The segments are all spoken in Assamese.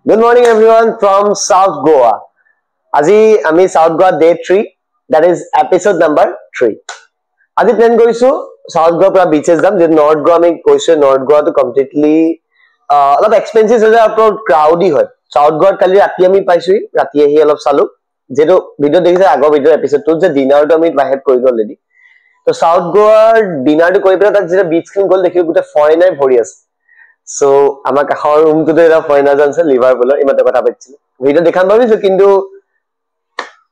Good morning everyone from South Goa. Aji ami South Goa day 3, that is episode number 3. Aji plan korisu South Goa pura beaches jam. Je North Goa ami koisu North Goa to completely a lot expensive hoy apro crowdy hoy. South Goa kali rati ami paisu rati ahi alop salu. Jeto video dekhise ago video episode to je dinner to ami bahet korilu already. To South Goa dinner to kori pera tak je beach kin gol dekhilu gute foreigner bhori ase. So আমার কাখৰ ৰুম তো এটা ফাইনাল আছে লিভাৰপুলৰ ইমাতে কথা পাতিছিল ভিডিও দেখাম ভাবিছো কিন্তু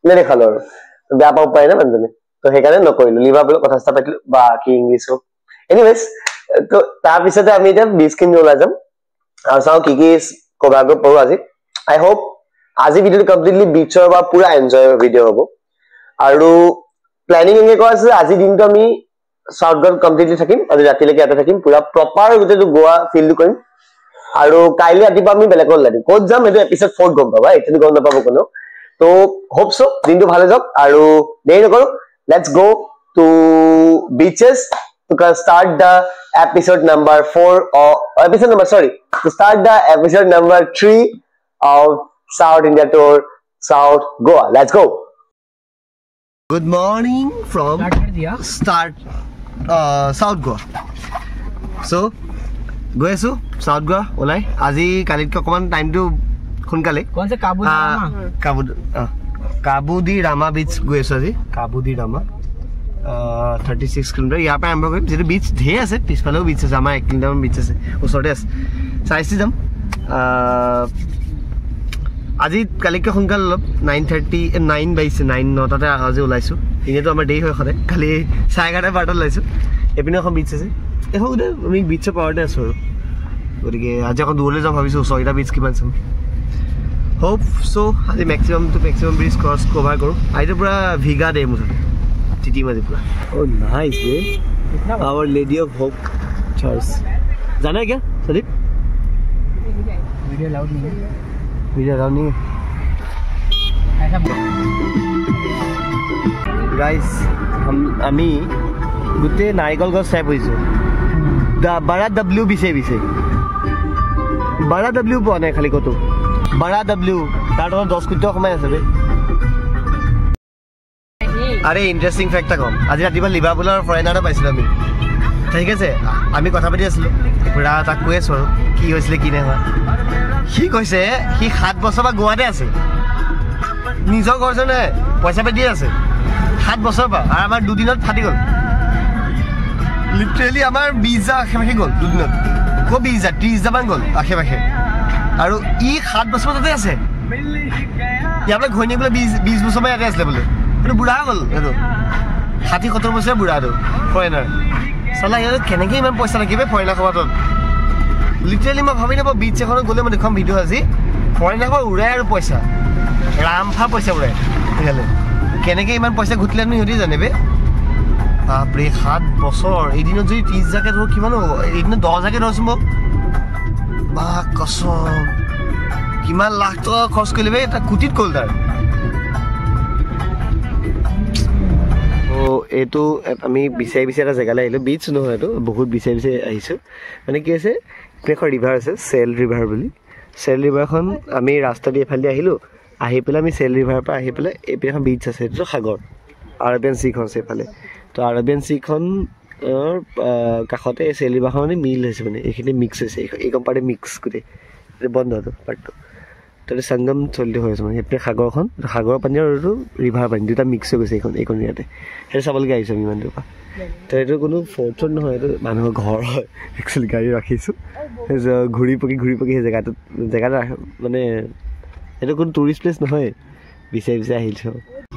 নেদেখালো আৰু বেয়া পাও পায় না মানুহজনে তো হেকাৰণে নকৰিলো লিভাৰপুলৰ কথা পাতিলো বা কি ইংলিশ এনিৱেজ তো তাৰ পিছতে আমি এটা বিচ কিন ওলা যাম আৰু চাও কি কি কভাৰ কৰিব পাৰো আজি আই হোপ আজি ভিডিওটো কমপ্লিটলি বিচৰ বা পুৰা এনজয় ভিডিও হ'ব আৰু প্ল্যানিং এনে কৰা আছে আজি দিনটো আমি South Goa completely থাকিম আৰু ৰাতিলৈকে ইয়াতে থাকিম পুৰা প্ৰপাৰ গোটেটো গোৱা ফিল কৰিম আৰু কাইলে ৰাতিপুৱা আমি বেলেগত লাগিম ক'ত যাম এটো এপিসোড 4 গম পাবা এটো গম নাপাব কোনো তো হোপ সো দিনটো ভালে যাওক আৰু দেৰি নকৰো let's go to beaches to start the episode number 4 or episode number sorry to start the episode number 3 of South India tour South Goa. Let's go. Good morning from South Goa. So, go ahead, South Goa. Olay. Aji kalit ko kaman time to khunkale. कौन से काबू Rama? Kabudi Rama beach go ahead, aji. Kabudi Rama. 36 kilometer. यहाँ पे हम लोग जेरे beach ढेर है पिछवाले beach है जामा 1 किलोमीटर beach है वो sorry है साइज से जम আজি কালিকে সোনকাল 9:30 9 বাইছে 9 9টাতে আজি ওলাইছো ইনেতো আমাৰ দেৰি হয় খৰে খালি 11:30 বাৰটা লাইছো এপিনে এখন বিচ আছে এখন আমি বিচৰ পাওয়াৰতে আছো গতিকে আজি এখন দূৰলৈ যাম ভাবিছো 6টা বিচ কিমান চাম হোপ সো আজি ম্যাক্সিমাম ব্রিজ ক্রস কভার কৰো আইটো পুৰা ভিগা দে মুঠতে টিটি মাজি পুৰা ও নাইস वे our lady of hope church जाना है क्या सदीप वीडियो लाउड नहीं है वीडियो लाउड नहीं ऐसा गाइस আমি গুতে নাৰিকল গছ চাই পইছো বড়া ডব্লিউ বিছে বড়া ডব্লিউ পোৱা নাই খালি কত বড়া ডব্লিউ তাৰ 10 কোটি কমাই আছে বে আৰে ইন্টাৰেস্টিং ফ্যাক্ট কম আজি ৰাতিপুৱা লিভাৰপুলৰ ফৰেনাৰ পাইছিলো আমি ঠিক আছে আমি কথা পাতি আছিলো পুৰা তাক কৈ আছো কি হৈছিল কি নাই হোৱা সি কৈছে সি 7 বছৰ বা গোৱাতে আছে নিজৰ ঘৰজনে পইচা পে দি আছে 7 বছৰ বা আৰু আমাৰ দুদিনত ফাটি গল লিটাৰেলি আমাৰ 20 আখে গল দুদিনত কো 20 30 মান গল আখে আৰু ই 7 বছৰ তাতে আছে ইয়াৰ ঘৈনি বলে 20 বছৰ মান ইয়াতে আছে বলে এটো বুঢ়া গল এটো 60 70 বছৰ বুঢ়া আৰু ফৰেনাৰ সালা ইয়াৰ কেনেকে ইমান পইচা লাগিবে ফৰেনাৰ খবৰত লিটাৰেলি মই ভাবি নাপাওঁ বিচ এখন গলে মই দেখম ভিডিও আজি ফৰেনাৰ খবৰ উৰাই আৰু পইচা ৰামফা পইচা উৰাই হেলে কেনেকে ইমান পইচা ঘুটলে আমি হদি জানেবে বাপৰে 7 বছৰ এদিনত যদি 30 জাকে ধৰ কিমান এদিনত 10 জাকে ধৰছম বা কসম কিমান লাখ টকা খৰচ কৰিলে এটা কুটিত কল তাৰ ও এটো আমি বিচাই এটা জেগালৈ আহিলো বিচ নহয় এটো বহুত বিচাই আহিছো মানে কি আছে প্ৰেখৰ ৰিভাৰ আছে সেল ৰিভাৰ বুলি সেল ৰিভাৰখন আমি ৰাস্তা দি এফালে আহিলো আহি পেলাই আমি সেল ৰিভাৰ পৰা আহি পেলাই এপিখন বিচ আছে এটো সাগৰ আৰবিয়ান সিখন আছে এফালে তো আৰবিয়ান সিখন কাখতে সেল ৰিভাৰখন মানে মিল হৈছে মানে এখিনি মিক্স হৈছে এই কম্পাৰ্টে মিক্স কৰি বন্ধ হতো পাৰ্টটো তো সংগম চলি হৈছে মানে এপিনে সাগৰৰ পানী আৰু ৰিভাৰ পানী দুটা মিক্স হৈ গৈছে এইখন ইয়াতে হেৰি চাবলৈ আহিছো আমি ইমান দুপা তো এইটো কোনো ফৰ্চুন নহয় এইটো মানুহৰ ঘৰ হয় একচুৱেলি গাড়ী ৰাখিছো ঘূৰি পকি সেই জেগাটো মানে এইটো কোনো টুৰিষ্ট প্লেচ নহয় বিচাই আহিছো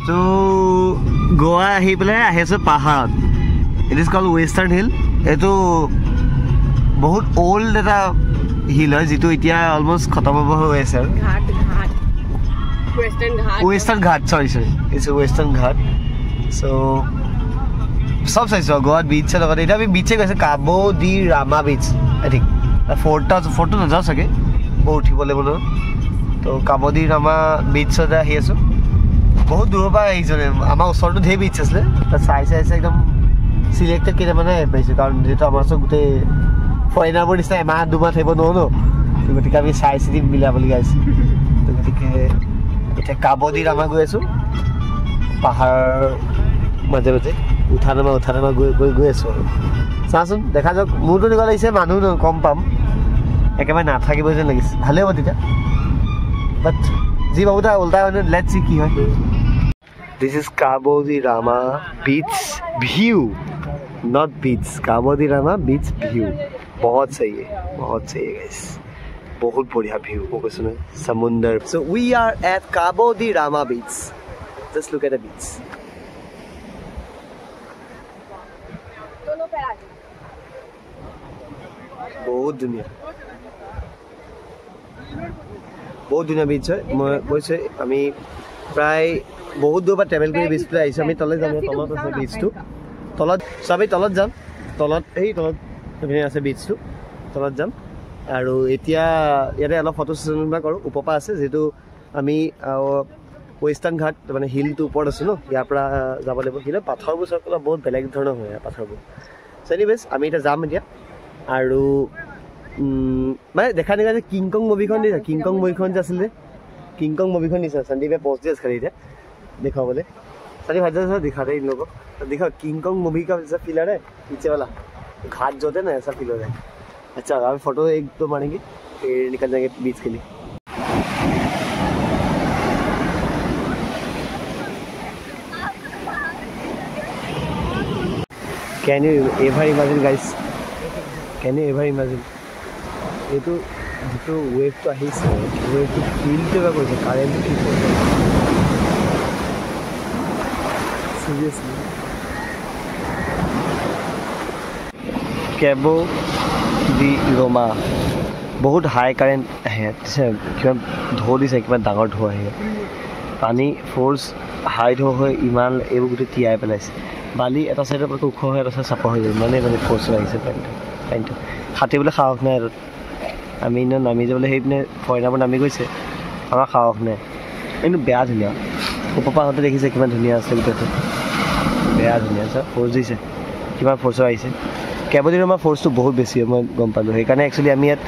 তো গোৱা আহি পেলাই আহিছো পাহাৰত it is called western hill এইটো বহুত ওল্ড এটা হিল হয় যেটো এতিয়া অলমোস্ট খতম হ'ব হৈ আছে আৰু ৱেষ্টাৰ্ণ ঘাট সৰি ইটস ৱেষ্টাৰ্ণ ঘাট সো সব চাইছো গোৱাত বিচ লগতে এটা আমি বিচে গৈছে কাবুদি ৰামা বিচ আই থিংক ফটো নাযাওঁ চাগে বহুত উঠিব লাগিব ন তো কাবুদি ৰামা বিচতে আহি আছো বহুত দূৰৰ পৰা আহিছো আমাৰ ওচৰতো ঢেৰ বিচ আছিলে চাই একদম সিলেক্টেড কেইটামানে পাইছো কাৰণ যেটো আমাৰ গোটেই ফৰেনাৰবোৰ নিচিনা এমাহ দুমাহ থাকিব নোৱাৰো ন তো গতিকে আমি চাই চিতি মিলাবলগীয়া হৈছে তো গতিকে এতিয়া কাব দি ৰামা গৈ আছোঁ পাহাৰ মাজে মাজে উঠা নামা গৈ আছোঁ আৰু চাচোন দেখা যাওক মোৰতো এনেকুৱা লাগিছে মানুহ কম পাম একেবাৰে নাথাকিব যেন লাগিছে ভালেই হ'ব তেতিয়া বাট যি ভাবোঁ তাৰ উল্টা হয় লেটছ চি কি হয় This is Cabo de Rama beach view, not beach. Cabo de Rama beach view. बहुत सही है guys. बहुत बढ़िया view. वो सुनो समुंदर. So we are at Cabo de Rama beach. Just look at the beach. बहुत दुनिया beach है. मैं वैसे अमी प्राय बहुत दूर ट्रेवल कर बीच पे आइसे আমি তলে যাম তলত আছে बीचটো তলত সবে তলত যাম তলত এই তলত এনে আছে बीचটো তলত যাম আৰু এতিয়া ইয়াতে অলপ ফটো সেশন কৰো উপপা আছে যেটো আমি ওয়েস্টাৰ্ন ঘাট মানে হিলটো ওপৰত আছে ন ইয়াৰ পৰা যাব লাগিব হিলে পাথৰবোৰ সকলো বহুত বেলেগ ধৰণৰ হয় পাথৰবোৰ সো এনিৱেজ আমি এটা যাম এতিয়া আৰু মানে দেখা নিগা যে কিংকং মুভিখন দিছে কিংকং মুভিখন যে আছিল किंग कॉन्ग मूवी को नहीं सर संदीप पे पोस्ट दिया खरीदे देखो बोले सनी भाई जैसा दिखा रहे इन लोगों तो देखो किंग कॉन्ग मूवी का जैसा फील आ रहा है पीछे वाला घाट जो थे ना ऐसा फील हो रहा है अच्छा अभी फोटो एक दो मारेंगे फिर निकल जाएंगे बीच के लिए can you ever imagine guys can you ever imagine ये तो जो वेव तो আহিছে वेव तो फील केवा কৰিছে কাৰেন্ট কি কৰিছে সিৰিয়াসলি কেবো দি रोमा बहुत हाई কাৰেন্ট আহে কিমান ঢৌ দিছে কিমান ডাঙৰ ঢৌ আহে পানী ফোৰ্স হাই ঢৌ হৈ ইমান এইবোৰ গুটি টিয়াই পেলাইছে বালি এটা সাইডৰ পৰা ওখ হৈ আছে চাপা হৈ যায় মানে ফোৰ্স আহিছে পানীটো খাটিবলৈ সাহস নাই আৰু আমি নামি যাবলৈ সেইপিনে ফৰেনাবোৰ নামি গৈছে আমাৰ সাহস নাই কিন্তু বেয়া ধুনীয়া উপপাহঁতে দেখিছে কিমান ধুনীয়া আছে গোটেইটো বেয়া ধুনীয়া আছে ফ'ৰ্চ দিছে কিমান ফ'ৰ্চৰ আহিছে কেবো দি ৰমা ফ'ৰ্চটো বহুত বেছি মই গম পালোঁ সেইকাৰণে একচুৱেলি আমি ইয়াত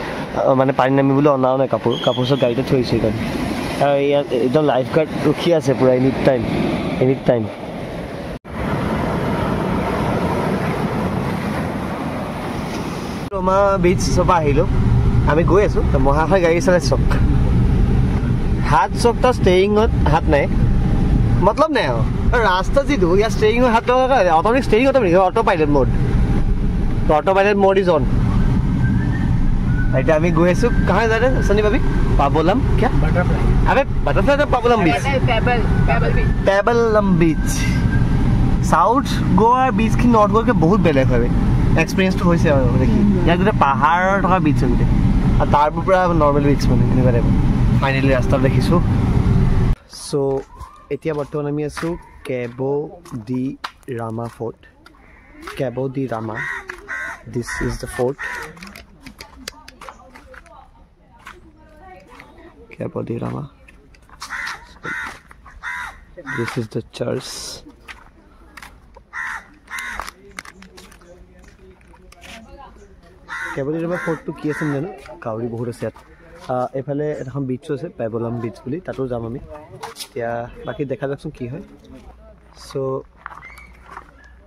মানে পানী নামিবলৈ অনাও নাই কাপোৰ চব গাড়ীতে থৈছোঁ সেইকাৰণে আৰু ইয়াত একদম লাইফ গাৰ্ড ৰখি আছে পূৰা এনি টাইম ৰমা বিচ চব আহিলোঁ আমি গৈ আছোঁ মহাশয় গাড়ী চলাই চক হাত চক তাৰ ষ্টেৰিঙত হাত নাই মতলব নাই আৰু ৰাস্তা যিটো ইয়াৰ ষ্টেৰিঙত হাত automatic steering auto pilot mode is on এতিয়া আমি গৈ আছোঁ কাহাঁ যায় সনি ভাবি পাবলাম क्या अबे बटरफ्लाई तो पाबलम बीच पेबलम बीच साउथ गोवा बीच की नॉर्थ गोवा के बहुत बेलेग है एक्सपीरियंस तो होइसे আৰু দেখি ইয়াত গোটেই পাহাৰৰ থকা बीच গোটেই আৰ তাৰপৰ পুৰা নৰ্মাল बीच মানে এনেকুৱা টাইপ ফাইনালি ৰাস্তা দেখিছোঁ সো এতিয়া বৰ্তমান আমি আছোঁ Cabo de Rama fort Cabo de Rama this is the fort Cabo de Rama. This is the church. Cabo de Rama fort to ki ase jano kauri bahut ase at efale ekhon beach ase Pabolam beach boli tato jam ami tia baki dekha jakson ki hoy so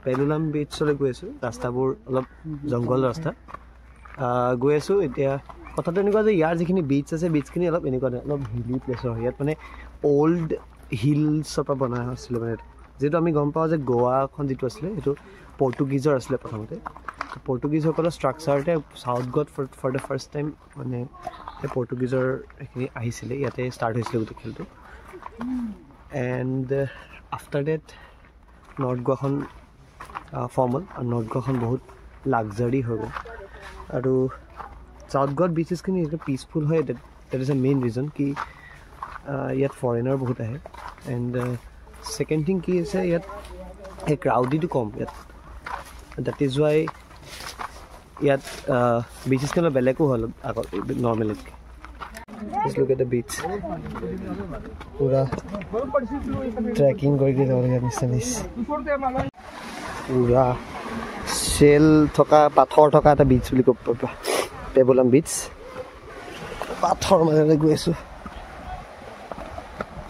Pabolam beach ole goi asu rasta bor olop jongol rasta goi asu etia কথাটো এনেকুৱা যে ইয়াৰ যিখিনি बीच আছে बीचখিনি অলপ এনেকুৱা অলপ হিলি প্লেছৰ হয় ইয়াত মানে ওল্ড হিলছৰ পৰা বনাই হৈছিল মানে যেটো আমি গম পাওঁ যে গোৱাখন যিটো আছিল সেইটো পৰ্তুগীজৰ আছিল প্ৰথমতে পৰ্তুগীজসকলৰ ষ্ট্ৰাকচাৰতে সাউথ গোৱাত ফৰ দ্য ফাৰ্ষ্ট টাইম মানে এই পৰ্তুগীজৰ এখিনি আহিছিল ইয়াতে ষ্টাৰ্ট হৈছিল গোটেই খেলটো এণ্ড আফটাৰ ডেট নৰ্থ গোৱাখন ফৰ্ম হ'ল আৰু নৰ্থ গোৱাখন বহুত লাক্সাৰী হৈ গ'ল আৰু South Goa beaches can be peaceful. That is a main reason. Ki yet foreigner bahut hai, and second thing ki is yet a crowded to come. Yet that is why yet beaches can be beleko holo normally. Just look at the beach. Pura trekking going to the Misanis. Pura shell thoka pathor thoka ta beach boli ko Pabolam beach পাথৰ মাজেৰে গৈ আছোঁ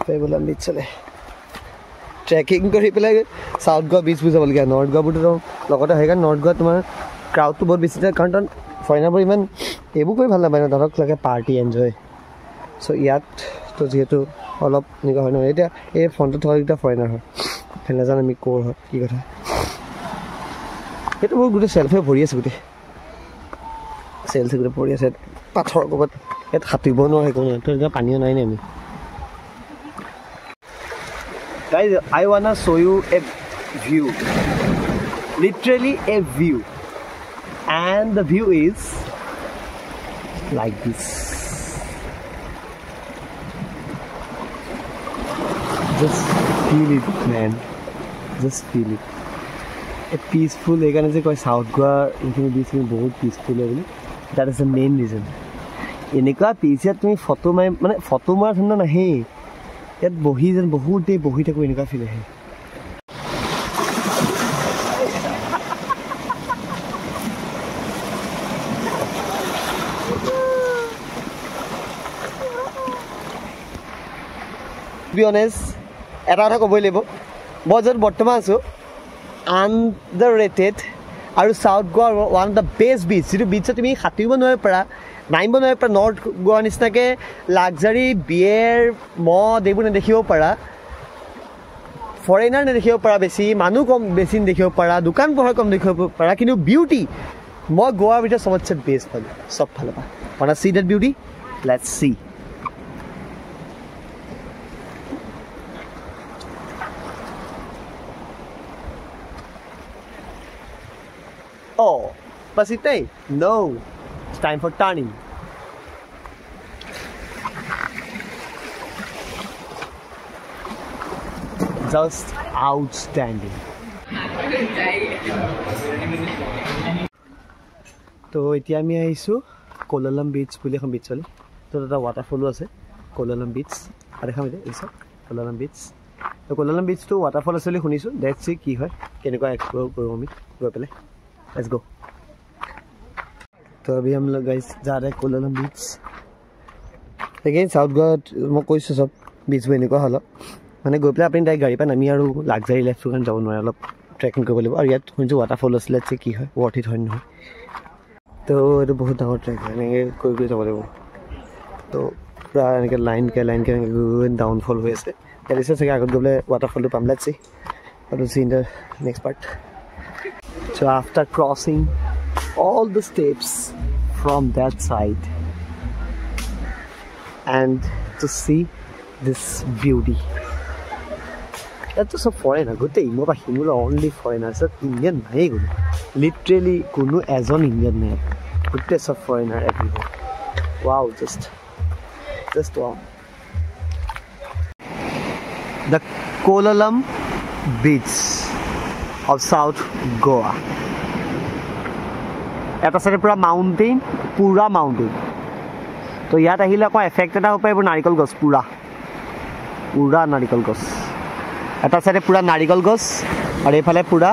পেবুলাম বিচলে ট্ৰেকিং কৰি পেলাই সাউথ গোৱা বিচবোৰ যাবলগীয়া নৰ্থ গোৱাবোৰতো লগতে সেইকাৰণে নৰ্থ গোৱা তোমাৰ ক্ৰাউডটো বহুত বেছি থাকে কাৰণ তাত ফৰেনাৰবোৰ ইমান এইবোৰ কৰি ভাল নাপায় ন ধৰক লাগে পাৰ্টি এনজয় চ' ইয়াততো যিহেতু অলপ এনেকুৱা হয় নহয় এতিয়া এই ফ্ৰণ্টত থকা কেইটা ফৰেনাৰ হয় নাজানো আমি ক'ৰ হয় কি কথা সেইটো মোৰ গোটেই চেল্ফে ভৰি আছে গোটেই চেল্ফে গোটেই ভৰি আছে পাথৰ ক'ৰবাত ইয়াত সাঁতুৰিব নোৱাৰে একো নাই তো পানীও নাই নে আমি Guys, I wanna show you a view, literally a view, and the view is like this. Just feel it, man. Just feel it. A peaceful. I can say South Goa. Infinity beach is very peaceful. That is the main reason. Enika peace ya tumi photo mai, mane photo mar thanda nahi. ইয়াত বহি যেন বহুত দেৰি বহি থাকোঁ এনেকুৱা ফিল আহে বি অনেষ্ট এটা কথা ক'বই লাগিব মই য'ত বৰ্তমান আছোঁ আণ্ডাৰ ৰেটেড আৰু চাউথ গোৱাৰ ওৱান অফ দ্য বেষ্ট বিচ যিটো বিচত তুমি সাঁতুৰিব নোৱাৰিব পাৰা নামিব নোৱাৰিব পাৰা নৰ্থ গোৱা নিচিনাকৈ লাক্সাৰী বিয়েৰ মদ এইবোৰ নেদেখিব পাৰা ফৰেনাৰ নেদেখিব পাৰা বেছি মানুহ কম বেছি নেদেখিব পাৰা দোকান পোহাৰ কম দেখিব পাৰা কিন্তু বিউটি মই গোৱাৰ ভিতৰত চবতছে বেষ্ট পালোঁ চব ফালৰ পৰা wanna see that beauty let's see oh Pasite no it's time for turning just outstanding তো এতিয়া আমি আহিছোঁ কোলালাম বিচ বুলি এখন বিচ চলে তো এটা ৱাটাৰফলো আছে কোলালাম বিচ আৰু দেখাম এতিয়া এইচব কোলালাম বিচ তো কোলালাম বিচটো ৱাটাৰফল আছে বুলি শুনিছোঁ ডেটছ চি কি হয় কেনেকুৱা এক্সপ্ল'ৰ কৰোঁ আমি গৈ পেলাই लेट्स गो तो अभी हम लोग गाइस जा रहे हैं कोलालम बीच लेकिन साउथ गोवा मैं কৈছো सब बीच में এনেকুৱা হল মানে গৈ পেলাই আপুনি ডাইৰেক্ট গাড়ী পৰা নামি আৰু লাক্সাৰী লাইফটো কাৰণে যাব নোৱাৰে অলপ ট্ৰেকিং কৰিব লাগিব আৰু ইয়াত শুনিছোঁ ৱাটাৰফল আছিলে যে কি হয় ৱৰ্থ ইট হয় নহয় তো এইটো বহুত ডাঙৰ ট্ৰেক হয় এনেকৈ গৈ গৈ যাব লাগিব তো পূৰা এনেকৈ লাইনকৈ গৈ ডাউনফল হৈ আছে লাগিছে চাগে আগত গৈ পেলাই ৱাটাৰফলটো পাম লেটছ চি আৰু C in the next part So after crossing all the steps from that side and to see this beauty that's a foreigner good thing more himula only foreigners Indian nahi guno literally kuno as an Indian nahi good is a foreigner everywhere wow just wow the Kollalam beach of South Goa এটা সাইডে পুরা মাউন্টেন তো ইয়াত আহিলে আকৌ এফেক্ট এটা হ'ব পাৰিব নাৰিকল গছ পুৰা নাৰিকল গছ এটা সাইডে পুৰা নাৰিকল গছ আৰু এইফালে পুৰা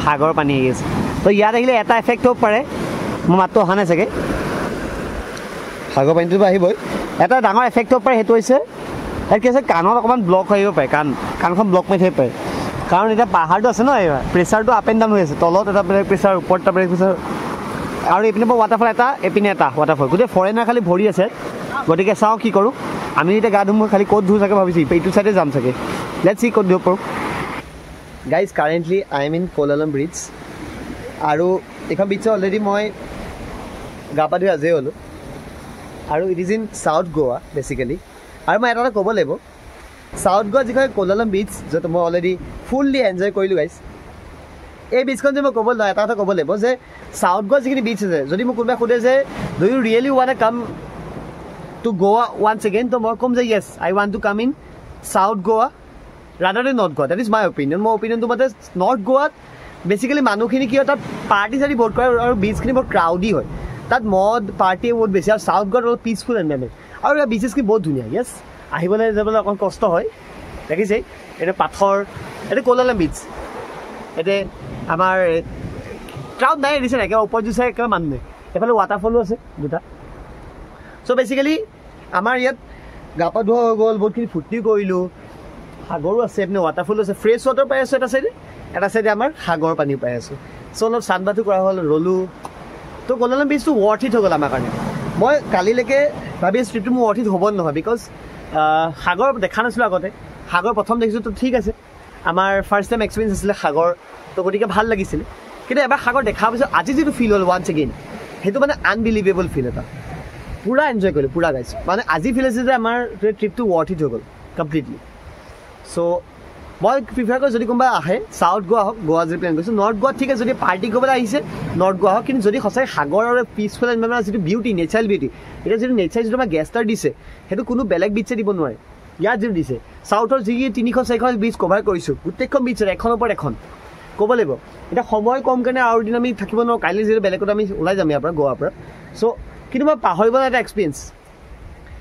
সাগৰ পানী আহি আছে তো ইয়াত আহিলে এটা এফেক্ট হ'ব পাৰে মোৰ মাতটো অহা নাই চাগে সাগৰ পানীটো আহিবই এটা ডাঙৰ এফেক্ট হ'ব পাৰে সেইটো হৈছে ইয়াত কি আছে কাণত অকণমান ব্লক হৈ আহিব পাৰে কাণখন ব্লক মাৰি থাকিব পাৰে কাৰণ এটা পাহাৰটো আছে ন প্ৰেছাৰটো আপ এণ্ড ডাউন হৈ আছে তলত এটা বেলেগ প্ৰেছাৰ ওপৰত এটা বেলেগ প্ৰেছাৰ আৰু এইপিনে ৱাটাৰফল এটা এইপিনে এটা ৱাটাৰফল গোটেই ফৰেনাৰ খালি ভৰি আছে গতিকে চাওঁ কি কৰোঁ আমি এতিয়া গা ধুম খালি ক'ত ধুওঁ চাগে ভাবিছোঁ এইটো চাইডে যাম চাগে লেটছ চি ক'ত ধুব পাৰোঁ guys currently I am in Kolalam bridge আৰু এইখন বিচত অলৰেডি মই গা পা ধুই আজৰি হ'লোঁ আৰু it is in south Goa basically আৰু মই এটা ক'ব লাগিব চাউথ গোৱা যিখন কোলালাম বিচ য'ত মই অলৰেডি ফুল্লি এনজয় কৰিলোঁ গাইজ এই বিচখন যে মই ক'ব এটা কথা ক'ব লাগিব যে চাউথ গোৱা যিখিনি বিচ আছে যদি মোক কোনোবাই সোধে যে do you really want come to Goa once again তো মই ক'ম যে yes I want to come in south Goa rather than north Goa that is my opinion মোৰ অপিনিয়নটো মতে নৰ্থ গোৱাত বেচিকেলি মানুহখিনি কি হয় তাত পাৰ্টি চাৰ্টি বহুত কৰে আৰু বিচখিনি বহুত ক্ৰাউডি হয় তাত মদ পাৰ্টি বহুত বেছি আৰু চাউথ গোৱাত অলপ পিচফুল এনভাইৰনমেণ্ট আৰু ইয়াৰ বিচেছখিনি বহুত ধুনীয়া য়েছ আহিবলৈ যাবলৈ অকণ কষ্ট হয় দেখিছে এইটো পাথৰ এইটো কোলালাম বিচ এতিয়া আমাৰ ক্ৰাউড নাই দিছে নাই একেবাৰে ওপৰত দিছে একেবাৰে মানুহ নাই এইফালে ৱাটাৰফলো আছে দুটা চ' বেচিকেলি আমাৰ ইয়াত গা পা ধোৱা হৈ গ'ল, বহুতখিনি ফূৰ্তি কৰিলোঁ, সাগৰো আছে, এপিনে ৱাটাৰফল আছে, ফ্ৰেছ ৱাটাৰ পাই আছোঁ এটা চাইডে আমাৰ সাগৰ পানী পাই আছোঁ। চ' অলপ চানবাথো কৰা হ'ল, ৰ'লোঁ। তো কলালাম বিচটো ৱৰ্থ ইট হৈ গ'ল আমাৰ কাৰণে। মই কালিলৈকে ভাবি আছোঁ ট্ৰিপটো মোৰ ৱৰ্থ ইট হ'ব নহয়, বিকজ সাগৰ দেখা নাছিলোঁ আগতে, সাগৰ প্ৰথম দেখিছোঁ তো ঠিক আছে, আমাৰ ফাৰ্ষ্ট টাইম এক্সপিৰিয়েঞ্চ আছিলে সাগৰ, তো গতিকে ভাল লাগিছিলে। কিন্তু এবাৰ সাগৰ দেখাৰ পিছত আজি যিটো ফিল হ'ল ওৱান্স এগেইন, সেইটো মানে আনবিলিভেবল ফিল এটা, পূৰা এনজয় কৰিলোঁ, পূৰা গাইছোঁ। মানে আজি ফিল আছে যে আমাৰ ট্ৰিপটো ৱৰ্থ ইট হৈ গ'ল কমপ্লিটলি। চ' মই প্ৰিফাৰ কৰোঁ যদি কোনোবা আহে চাউথ গোৱা হওক, গোৱা যদি প্লেন কৰিছোঁ, নৰ্থ গোৱাত ঠিক আছে, যদি পাৰ্টি কৰিবলৈ আহিছে নৰ্থ গোৱা হওক, কিন্তু যদি সঁচাই সাগৰ আৰু পিচফুল এনভাইৰনমেণ্ট যিটো বিউটি, নেচাৰেল বিউটি, এতিয়া যিটো নেচাৰ যিটো আমাৰ গেষ্টাৰ দিছে, সেইটো কোনো বেলেগ বিচে দিব নোৱাৰে। ইয়াত যিটো দিছে চাউথৰ যি 300-400 বিচ কভাৰ কৰিছোঁ, গোটেইখন বিচৰ এখনৰ ওপৰত এখন ক'ব লাগিব। এতিয়া সময় কম কাৰণে আৰু দিন আমি থাকিব নোৱাৰোঁ, কাইলৈ যিহেতু বেলেগত আমি ওলাই যাম ইয়াৰ পৰা, গোৱাৰ পৰা। চ' কিন্তু মই পাহৰিব নাই এটা এক্সপিৰিয়েঞ্চ,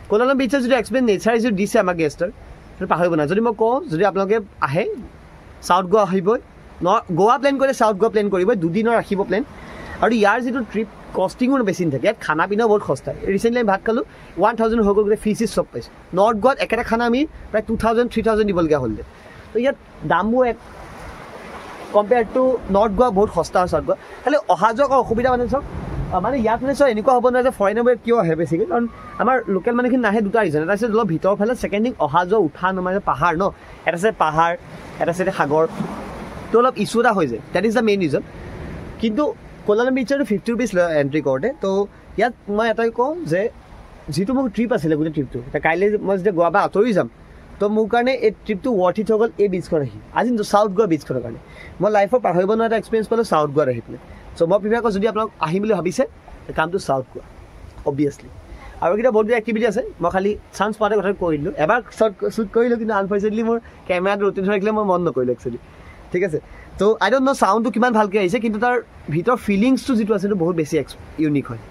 কলালাম বিচৰ যিটো এক্সপিৰিয়েঞ্চ নেচাৰ যিটো দিছে আমাৰ গেষ্টাৰ, সেইটো পাহৰিব নাই। যদি মই কওঁ যদি আপোনালোকে আহে চাউথ গোৱা আহিবই, গোৱা প্লেন কৰিলে চাউথ গোৱা প্লেন কৰিবই, 2 দিনৰ ৰাখিব প্লেন। আৰু ইয়াৰ যিটো ট্ৰিপ কষ্টিঙো বেছি নাথাকে, ইয়াত খানা পিনাও বহুত সস্তা। ৰিচেণ্টলি আমি ভাত খালোঁ 1000 হৈ গ'ল, গোটেই ফিচ চব পাইছোঁ। নৰ্থ গোৱাত একেটা খানা আমি প্ৰায় 2000-3000 দিবলগীয়া হ'ল। তো ইয়াত দামবোৰ কম্পেয়াৰ টু নৰ্থ গোৱা বহুত সস্তা হয় চাউথ গোৱা। খালি অহা যোৱা অসুবিধা মানে চাওক, মানে ইয়াত মানে চাওক এনেকুৱা হ'ব নোৱাৰে যে ফৰেইনাৰবোৰে কিয় আহে বেছিকৈ, কাৰণ আমাৰ লোকেল মানুহখিনি নাহে দুটা ৰিজন, এটা আছে অলপ ভিতৰৰ ফালে, ছেকেণ্ড থিং অহা যোৱা উঠা নমাই পাহাৰ ন, এটা আছে পাহাৰ, এটা আছে সাগৰ, তো অলপ ইছ্যু এটা হৈ যায়, that is the main reason. কিন্তু কলালাম বিচৰ 50 rupees লয় এণ্ট্ৰি কৰোঁতে। তো ইয়াত মই এটাই কওঁ যে যিটো মোৰ ট্ৰিপ আছিলে গোটেই ট্ৰিপটো, এতিয়া কাইলৈ মই যেতিয়া গোৱাৰ পৰা আঁতৰি যাম, তো মোৰ কাৰণে এই ট্ৰিপটো ৱৰ্থ ইট হৈ গ'ল এই বিচখন আহি, আজি চাউথ গোৱা বিচখনৰ কাৰণে। মই লাইফত পাহৰিব নোৱাৰা এটা এক্সপিৰিয়েঞ্চ পালোঁ চাউথ গোৱাত আহি পেলাই। চ' মই প্ৰিফাৰ কৰোঁ যদি আপোনালোক আহিম বুলি ভাবিছে কামটো চাউথ গোৱা অবভিয়াছলি। আৰু এইকেইটা বহুত এক্টিভিটি আছে, মই খালি চান্স পাওঁতে কথাটো কৈ দিলোঁ। এবাৰ শ্বুট কৰিলোঁ, কিন্তু আনফৰ্চুনেটলি মোৰ কেমেৰাটো ৰুটিন হৈ ৰাখিলে মই মন নকৰিলোঁ একচুৱেলি, ঠিক আছে। তো আই ডণ্ট ন' চাউণ্ডটো কিমান ভালকৈ আহিছে, কিন্তু তাৰ ভিতৰৰ ফিলিংছটো যিটো আছে সেইটো বহুত বেছি ইউনিক হয়।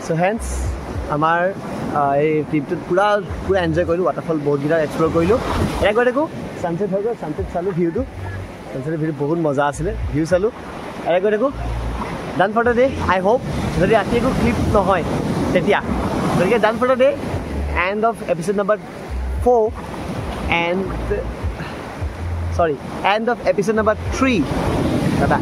So hence আমাৰ এই ট্ৰিপটোত পূৰা এনজয় কৰিলোঁ, ৱাটাৰফল বহুতকেইটা এক্সপ্ল'ৰ কৰিলোঁ। এয়া গৈ থাকোঁ, ছানছেট হৈ গ'ল, ছানছেট চালোঁ, ভিউটো ছানছেটৰ ভিউ বহুত মজা আছিলে, ভিউ চালোঁ। এয়া গৈ থাকোঁ, done for the day. I hope যদি ৰাতি একো ক্লিপ নহয় তেতিয়া, গতিকে done for the day, end of episode number 4 end of episode number 3 দাদা।